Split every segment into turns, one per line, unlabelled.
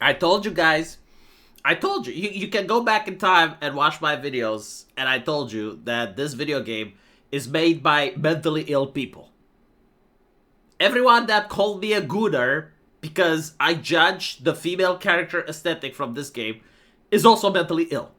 I told you guys. I told you. You can go back in time and watch my videos, and I told you that this video game is made by mentally ill people. Everyone that called me a gooner because I judge the female character aesthetic from this game is also mentally ill.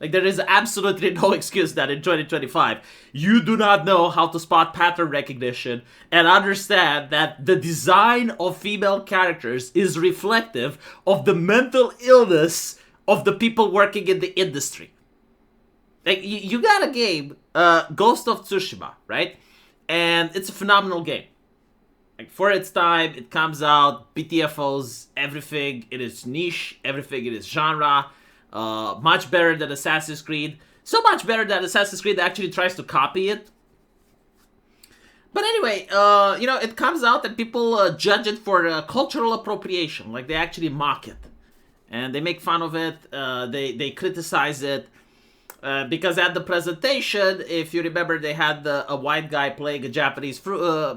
Like, there is absolutely no excuse that in 2025 you do not know how to spot pattern recognition and understand that the design of female characters is reflective of the mental illness of the people working in the industry. Like, you got a game, Ghost of Tsushima, right? And it's a phenomenal game. Like, for its time, it comes out, BTFOs, everything in its niche, everything in its genre. Much better than Assassin's Creed. So much better that Assassin's Creed actually tries to copy it. But anyway, it comes out and people judge it for cultural appropriation. Like, they actually mock it. And they make fun of it. They criticize it. Because at the presentation, if you remember, they had a white guy playing a Japanese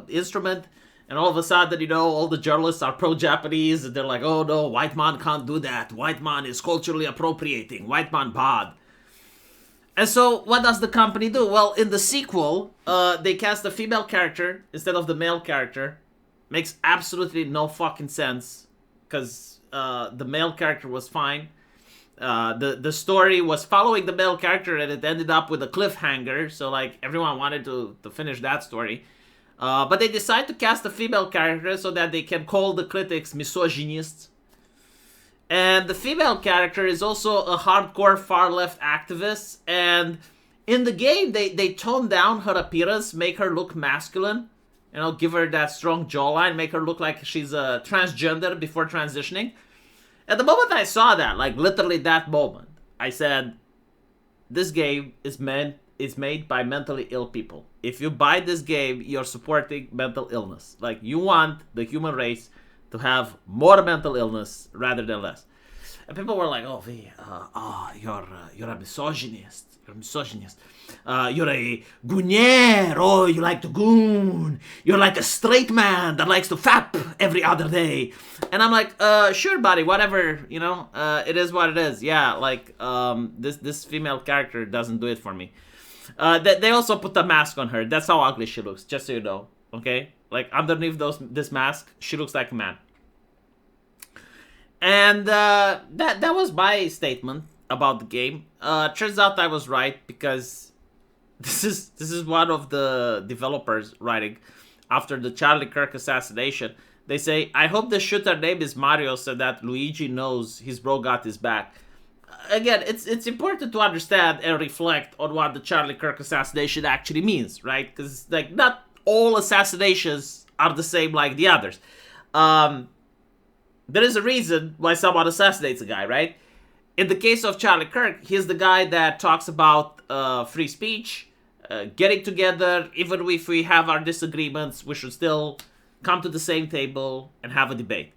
instrument. And all of a sudden, all the journalists are pro-Japanese, and they're like, oh no, white man can't do that. White man is culturally appropriating. White man bad. And so, what does the company do? Well, in the sequel, they cast a female character instead of the male character. Makes absolutely no fucking sense, because the male character was fine. The story was following the male character, and it ended up with a cliffhanger, so like everyone wanted to finish that story. But they decide to cast a female character so that they can call the critics misogynists. And the female character is also a hardcore far-left activist. And in the game, they tone down her appearance, make her look masculine. Give her that strong jawline, make her look like she's a transgender before transitioning. At the moment I saw that, like literally that moment, I said, this game is made by mentally ill people. If you buy this game, you're supporting mental illness. Like, you want the human race to have more mental illness rather than less. And people were like, "Oh, you're a misogynist. You're a misogynist. You're a goonier. Oh, you like to goon. You're like a straight man that likes to fap every other day." And I'm like, sure, buddy, whatever. It is what it is. Yeah, like this female character doesn't do it for me. They also put a mask on her. That's how ugly she looks. Just so you know, okay? Like, underneath this mask, she looks like a man. And that was my statement about the game. Turns out I was right, because this is one of the developers writing after the Charlie Kirk assassination. They say, "I hope the shooter name is Mario so that Luigi knows his bro got his back." Again, it's important to understand and reflect on what the Charlie Kirk assassination actually means, right? Because like, not all assassinations are the same like the others. There is a reason why someone assassinates a guy, right? In the case of Charlie Kirk, he's the guy that talks about free speech, getting together. Even if we have our disagreements, we should still come to the same table and have a debate.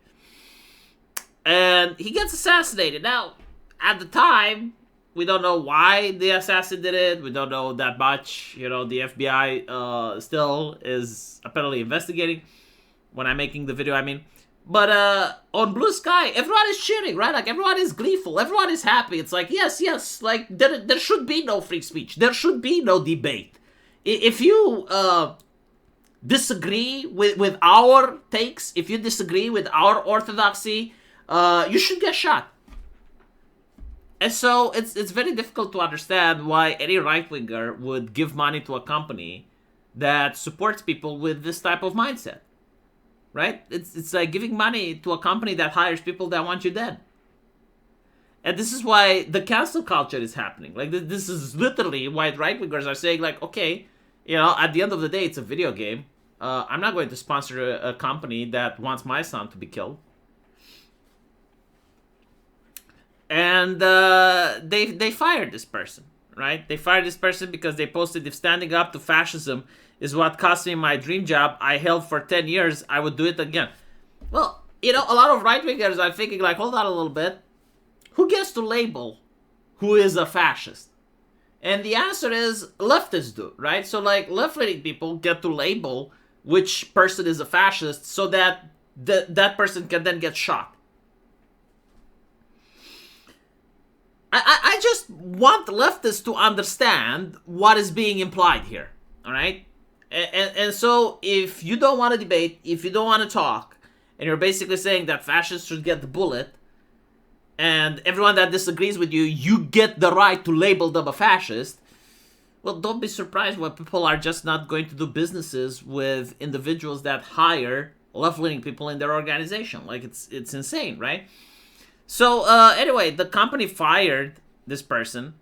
And he gets assassinated. Now, at the time, we don't know why the assassin did it. We don't know that much. The FBI still is apparently investigating. When I'm making the video, I mean. But on Blue Sky, everyone is cheering, right? Like, everyone is gleeful. Everyone is happy. It's like, yes. Like, there should be no free speech. There should be no debate. If you disagree with our takes, if you disagree with our orthodoxy, you should get shot. And so it's very difficult to understand why any right-winger would give money to a company that supports people with this type of mindset. Right? It's like giving money to a company that hires people that want you dead. And this is why the cancel culture is happening. Like, this is literally why right-wingers are saying, like, okay, at the end of the day, it's a video game. I'm not going to sponsor a company that wants my son to be killed. And they fired this person, right? They fired this person because they posted, "If standing up to fascism is what cost me my dream job I held for 10 years, I would do it again." Well, a lot of right-wingers are thinking, like, hold on a little bit. Who gets to label who is a fascist? And the answer is leftists do, right? So, like, left-leaning people get to label which person is a fascist so that that person can then get shot. I just want leftists to understand what is being implied here. All right? And so if you don't want to debate, if you don't want to talk, and you're basically saying that fascists should get the bullet, and everyone that disagrees with you, you get the right to label them a fascist, well, don't be surprised when people are just not going to do businesses with individuals that hire left-leaning people in their organization. Like, it's insane, right? So, anyway, the company fired this person,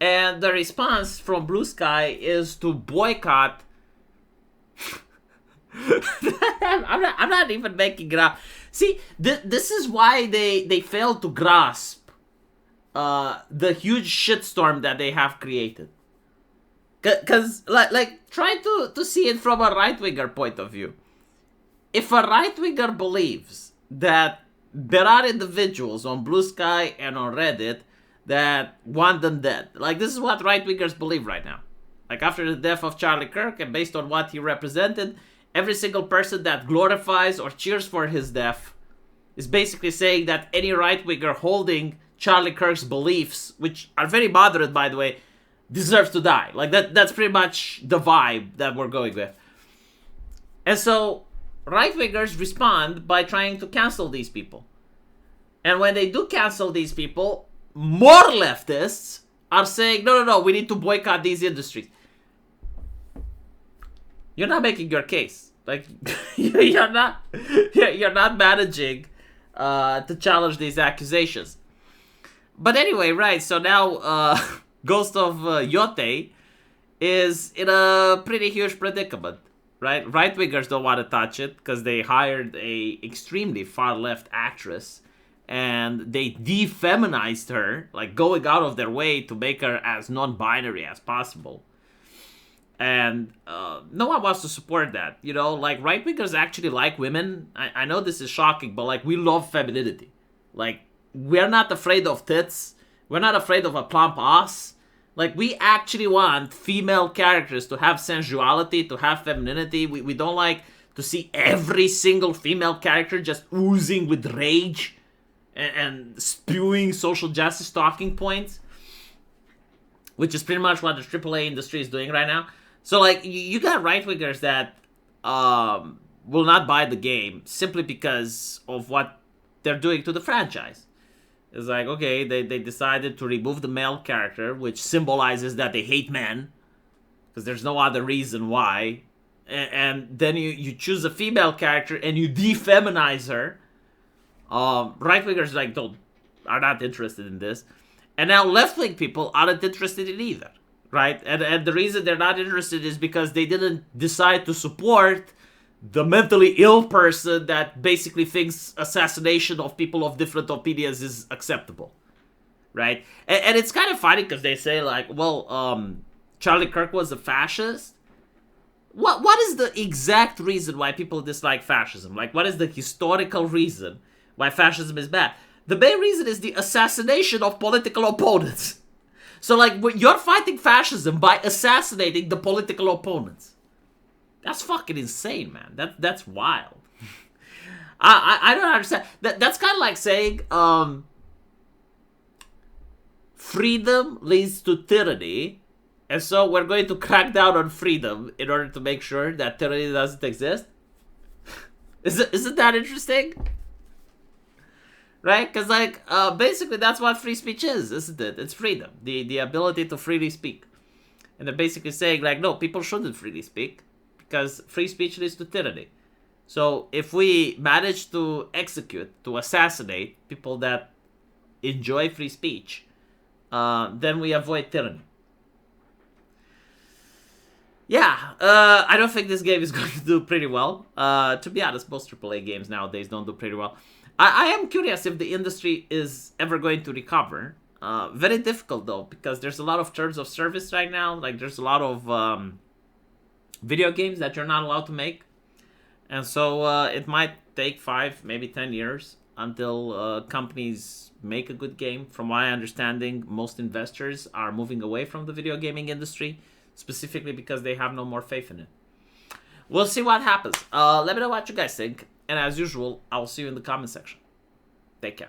and the response from Blue Sky is to boycott. I'm not even making it up. See, this is why they failed to grasp the huge shitstorm that they have created. Because, like, try to see it from a right-winger point of view. If a right-winger believes that there are individuals on Blue Sky and on Reddit that want them dead, like, this is what right-wingers believe right now. Like, after the death of Charlie Kirk, and based on what he represented, every single person that glorifies or cheers for his death is basically saying that any right-winger holding Charlie Kirk's beliefs, which are very moderate, by the way, deserves to die. Like, that's pretty much the vibe that we're going with. And so, right-wingers respond by trying to cancel these people. And when they do cancel these people, more leftists are saying, no, we need to boycott these industries. You're not making your case. Like, you're not managing to challenge these accusations. But anyway, right, so now Ghost of Yotei is in a pretty huge predicament, right? Right-wingers don't want to touch it because they hired a extremely far-left actress and they defeminized her, like going out of their way to make her as non-binary as possible. And no one wants to support that, you know? Like, right-wingers actually like women. I know this is shocking, but, like, we love femininity. Like, we're not afraid of tits. We're not afraid of a plump ass. Like, we actually want female characters to have sensuality, to have femininity. We don't like to see every single female character just oozing with rage and spewing social justice talking points, which is pretty much what the AAA industry is doing right now. So, like, you got right-wingers that will not buy the game simply because of what they're doing to the franchise. It's like, okay, they decided to remove the male character, which symbolizes that they hate men, because there's no other reason why. And then you choose a female character and you defeminize her. Right-wingers, like, are not interested in this. And now left-wing people aren't interested in either. Right? And the reason they're not interested is because they didn't decide to support the mentally ill person that basically thinks assassination of people of different opinions is acceptable. Right? And it's kind of funny because they say, like, well, Charlie Kirk was a fascist. What is the exact reason why people dislike fascism? Like, what is the historical reason why fascism is bad? The main reason is the assassination of political opponents. So, like, you're fighting fascism by assassinating the political opponents. That's fucking insane, man. That's wild. I don't understand. That's kind of like saying freedom leads to tyranny, and so we're going to crack down on freedom in order to make sure that tyranny doesn't exist. Isn't that interesting? Right? Because, like, basically that's what free speech is, isn't it? It's freedom. The ability to freely speak. And they're basically saying, like, no, people shouldn't freely speak because free speech leads to tyranny. So if we manage to execute, to assassinate people that enjoy free speech, then we avoid tyranny. Yeah, I don't think this game is going to do pretty well. To be honest, most AAA games nowadays don't do pretty well. I am curious if the industry is ever going to recover. Very difficult, though, because there's a lot of terms of service right now. Like, there's a lot of video games that you're not allowed to make. And so it might take 5, maybe 10 years until companies make a good game. From my understanding, most investors are moving away from the video gaming industry, specifically because they have no more faith in it. We'll see what happens. Let me know what you guys think. And as usual, I will see you in the comment section. Take care.